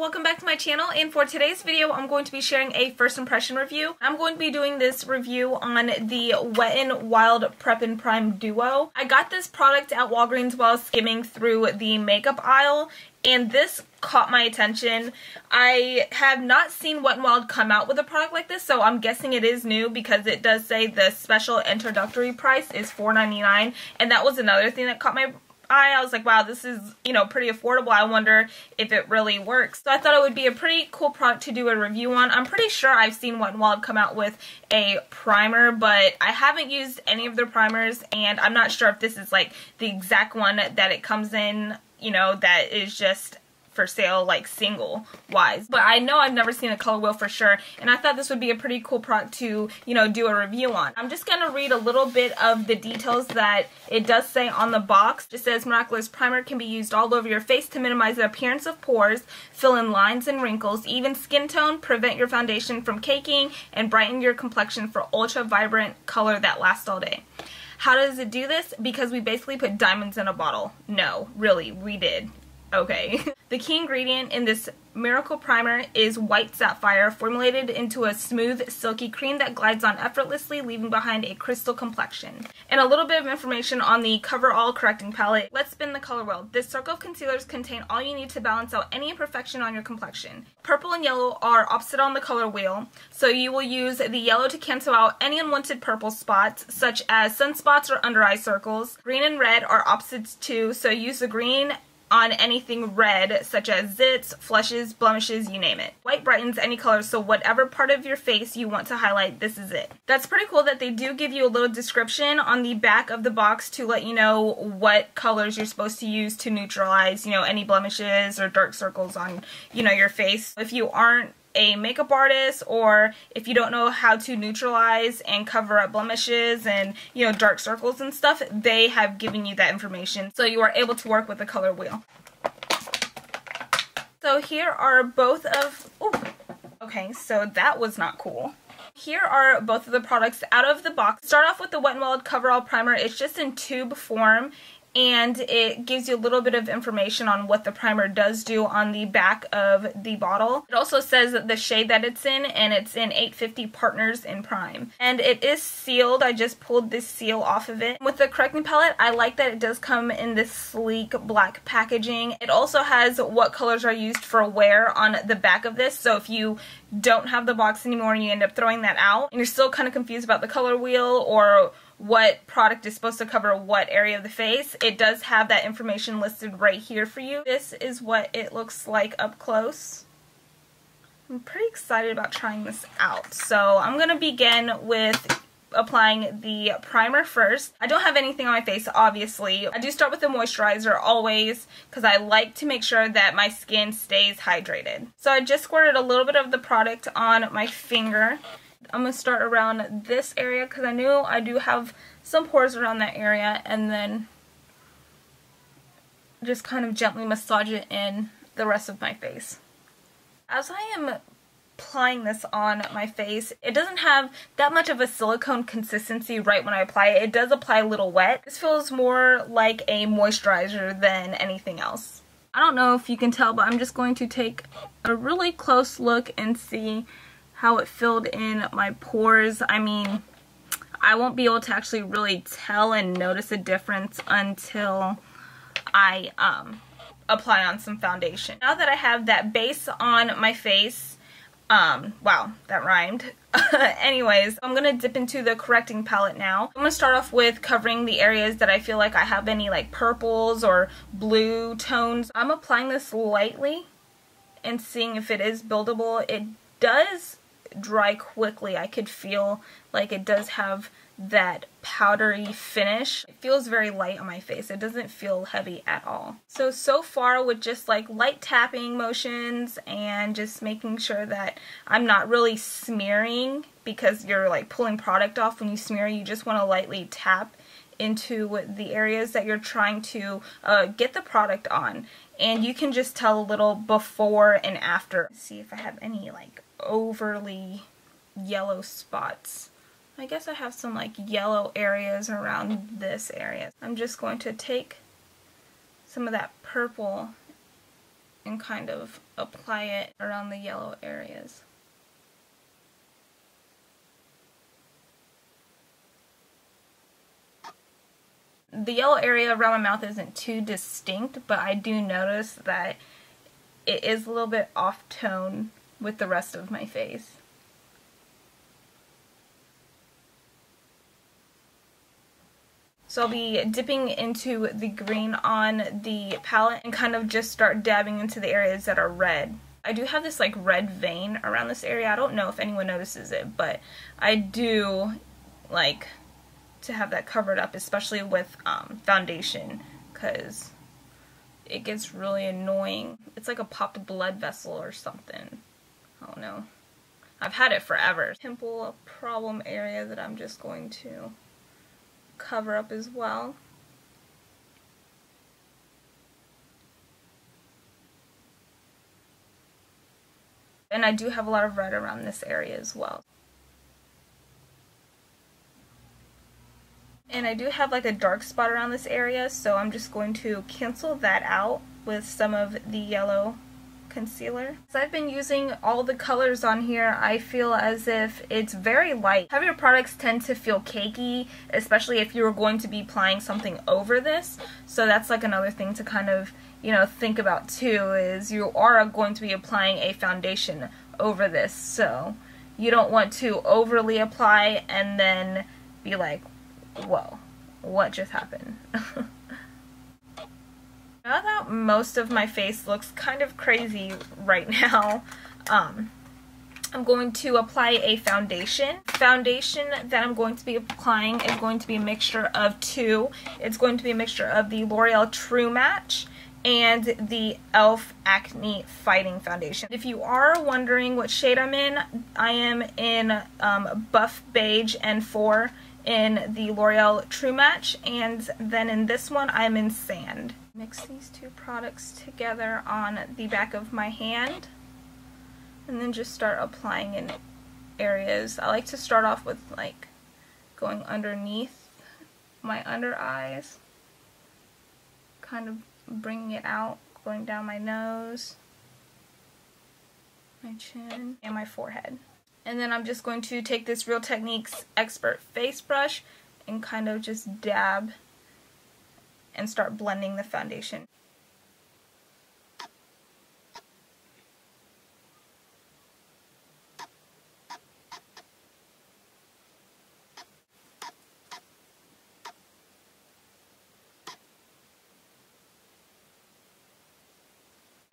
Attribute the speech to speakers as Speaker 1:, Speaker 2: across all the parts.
Speaker 1: welcome back to my channel, and for today's video I'm going to be sharing a first impression review. I'm going to be doing this review on the Wet n Wild Prep and Prime Duo. I got this product at Walgreens while skimming through the makeup aisle, and this caught my attention. I have not seen Wet n Wild come out with a product like this, so I'm guessing it is new because it does say the special introductory price is $4.99, and that was another thing that caught my eye. I was like, wow, this is, pretty affordable. I wonder if it really works. So I thought it would be a pretty cool product to do a review on. I'm pretty sure I've seen Wet n Wild come out with a primer, but I haven't used any of their primers, and I'm not sure if this is like the exact one that it comes in, that is just for sale, like single wise. But I know I've never seen a color wheel for sure, and I thought this would be a pretty cool product to, do a review on. I'm just gonna read a little bit of the details that it does say on the box. It says, Miraculous Primer can be used all over your face to minimize the appearance of pores, fill in lines and wrinkles, even skin tone, prevent your foundation from caking, and brighten your complexion for ultra vibrant color that lasts all day. How does it do this? Because we basically put diamonds in a bottle. No, really, we did. Okay. The key ingredient in this miracle primer is white sapphire, formulated into a smooth, silky cream that glides on effortlessly, leaving behind a crystal complexion. And a little bit of information on the Cover All Correcting Palette. Let's spin the color wheel. This circle of concealers contain all you need to balance out any imperfection on your complexion. Purple and yellow are opposite on the color wheel, so you will use the yellow to cancel out any unwanted purple spots, such as sunspots or under eye circles. Green and red are opposites too, so use the green on anything red, such as zits, flushes, blemishes, you name it. White brightens any color, so whatever part of your face you want to highlight, this is it. That's pretty cool that they do give you a little description on the back of the box to let you know what colors you're supposed to use to neutralize, any blemishes or dark circles on, your face. If you aren't a makeup artist, or if you don't know how to neutralize and cover up blemishes and dark circles and stuff, they have given you that information, so you are able to work with the color wheel. So here are both of okay, so that was not cool. Here are both of the products out of the box. Start off with the Wet n Wild Cover All Primer. It's just in tube form, and it gives you a little bit of information on what the primer does do on the back of the bottle. It also says the shade that it's in, and it's in 850 Partners in Prime. And it is sealed. I just pulled this seal off of it. With the correcting palette, I like that it does come in this sleek black packaging. It also has what colors are used for wear on the back of this, so if you don't have the box anymore and you end up throwing that out, and you're still kind of confused about the color wheel or what product is supposed to cover what area of the face, it does have that information listed right here for you. This is what it looks like up close. I'm pretty excited about trying this out. So I'm going to begin with applying the primer first. I don't have anything on my face, obviously. I do start with the moisturizer always because I like to make sure that my skin stays hydrated. So I just squirted a little bit of the product on my finger. I'm going to start around this area because I know I do have some pores around that area, and then just kind of gently massage it in the rest of my face. As I am applying this on my face, it doesn't have that much of a silicone consistency right when I apply it. It does apply a little wet. This feels more like a moisturizer than anything else. I don't know if you can tell, but I'm just going to take a really close look and see how it filled in my pores. I mean, I won't be able to actually really tell and notice a difference until I apply on some foundation. Now that I have that base on my face, wow, that rhymed. Anyways, I'm going to dip into the correcting palette now. I'm going to start off with covering the areas that I feel like I have any like purples or blue tones. I'm applying this lightly and seeing if it is buildable. It does dry quickly. I could feel like it does have that powdery finish. It feels very light on my face. It doesn't feel heavy at all. So far with just like light tapping motions and just making sure that I'm not really smearing, because you're like pulling product off when you smear. You just want to lightly tap into the areas that you're trying to get the product on, and you can just tell a little before and after. Let's see if I have any like overly yellow spots. I guess I have some like yellow areas around this area. I'm just going to take some of that purple and kind of apply it around the yellow areas. The yellow area around my mouth isn't too distinct, but I do notice that it is a little bit off tone with the rest of my face. So I'll be dipping into the green on the palette and kind of just start dabbing into the areas that are red. I do have this like red vein around this area. I don't know if anyone notices it, but I do like to have that covered up, especially with foundation, because it gets really annoying. It's like a popped blood vessel or something. I don't know. I've had it forever. Pimple problem area that I'm just going to cover up as well. And I do have a lot of red around this area as well. And I do have like a dark spot around this area, so I'm just going to cancel that out with some of the yellow concealer. As I've been using all the colors on here, I feel as if it's very light. Heavier products tend to feel cakey, especially if you're going to be applying something over this. So that's like another thing to kind of, you know, think about too, is you are going to be applying a foundation over this. So you don't want to overly apply and then be like, whoa, what just happened? Now that most of my face looks kind of crazy right now, I'm going to apply a foundation. Foundation that I'm going to be applying is going to be a mixture of two. It's going to be a mixture of the L'Oreal True Match and the e.l.f. Acne Fighting Foundation. If you are wondering what shade I'm in, I am in Buff Beige N4 in the L'Oreal True Match, and then in this one I'm in Sand. Mix these two products together on the back of my hand and then just start applying in areas. I like to start off with like going underneath my under eyes, kind of bringing it out, going down my nose, my chin, and my forehead. And then I'm just going to take this Real Techniques Expert Face Brush and kind of just dab and start blending the foundation.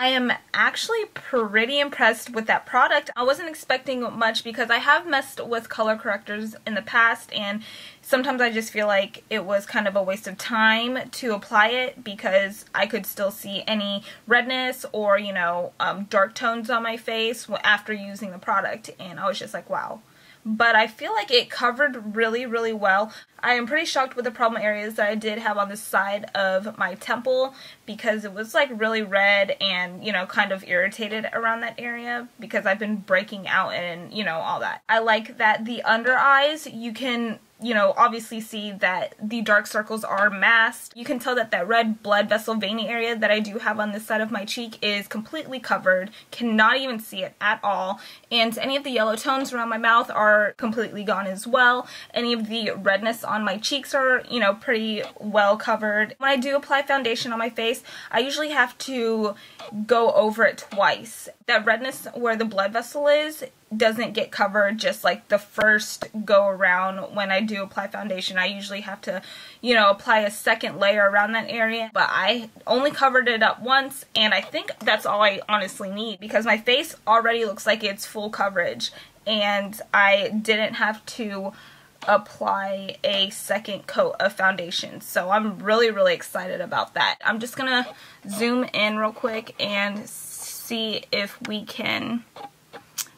Speaker 1: I am actually pretty impressed with that product. I wasn't expecting much because I have messed with color correctors in the past, and sometimes I just feel like it was kind of a waste of time to apply it because I could still see any redness or, you know, dark tones on my face after using the product, and I was just like, wow. But I feel like it covered really, really well. I am pretty shocked with the problem areas that I did have on the side of my temple because it was like really red and, you know, kind of irritated around that area because I've been breaking out and, you know, all that. I like that the under eyes, you can, you know, obviously see that the dark circles are masked. You can tell that that red blood vessel veiny area that I do have on this side of my cheek is completely covered. Cannot even see it at all. And any of the yellow tones around my mouth are completely gone as well. Any of the redness on my cheeks are, you know, pretty well covered. When I do apply foundation on my face, I usually have to go over it twice. That redness where the blood vessel is doesn't get covered just like the first go around when I do apply foundation. I usually have to, you know, apply a second layer around that area, but I only covered it up once, and I think that's all I honestly need because my face already looks like it's full coverage and I didn't have to apply a second coat of foundation. So I'm really, really excited about that. I'm just gonna zoom in real quick and see if we can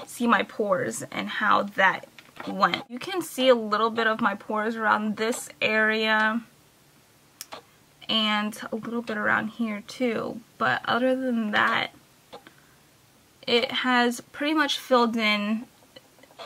Speaker 1: see my pores and how that went. You can see a little bit of my pores around this area and a little bit around here too, but other than that, it has pretty much filled in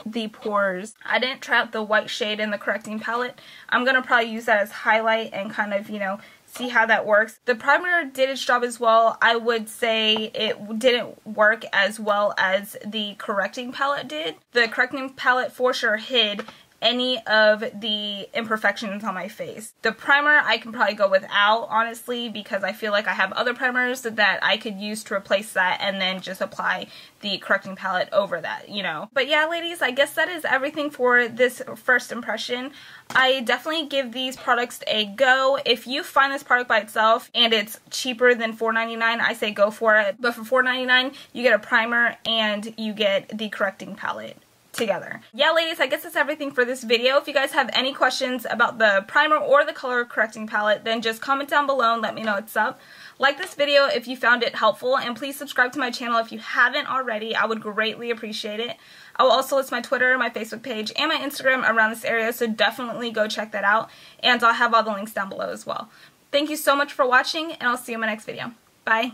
Speaker 1: the pores. I didn't try out the white shade in the correcting palette. I'm gonna probably use that as highlight and kind of, you know, see how that works. The primer did its job as well. I would say it didn't work as well as the correcting palette did. The correcting palette for sure hid any of the imperfections on my face. The primer I can probably go without, honestly, because I feel like I have other primers that I could use to replace that and then just apply the correcting palette over that, you know. But yeah, ladies, I guess that is everything for this first impression. I definitely give these products a go. If you find this product by itself and it's cheaper than $4.99, I say go for it. But for $4.99, you get a primer and you get the correcting palette together. Yeah, ladies, I guess that's everything for this video. If you guys have any questions about the primer or the color correcting palette, then just comment down below and let me know what's up. Like this video if you found it helpful, and please subscribe to my channel if you haven't already. I would greatly appreciate it. I will also list my Twitter, my Facebook page, and my Instagram around this area, so definitely go check that out, and I'll have all the links down below as well. Thank you so much for watching, and I'll see you in my next video. Bye!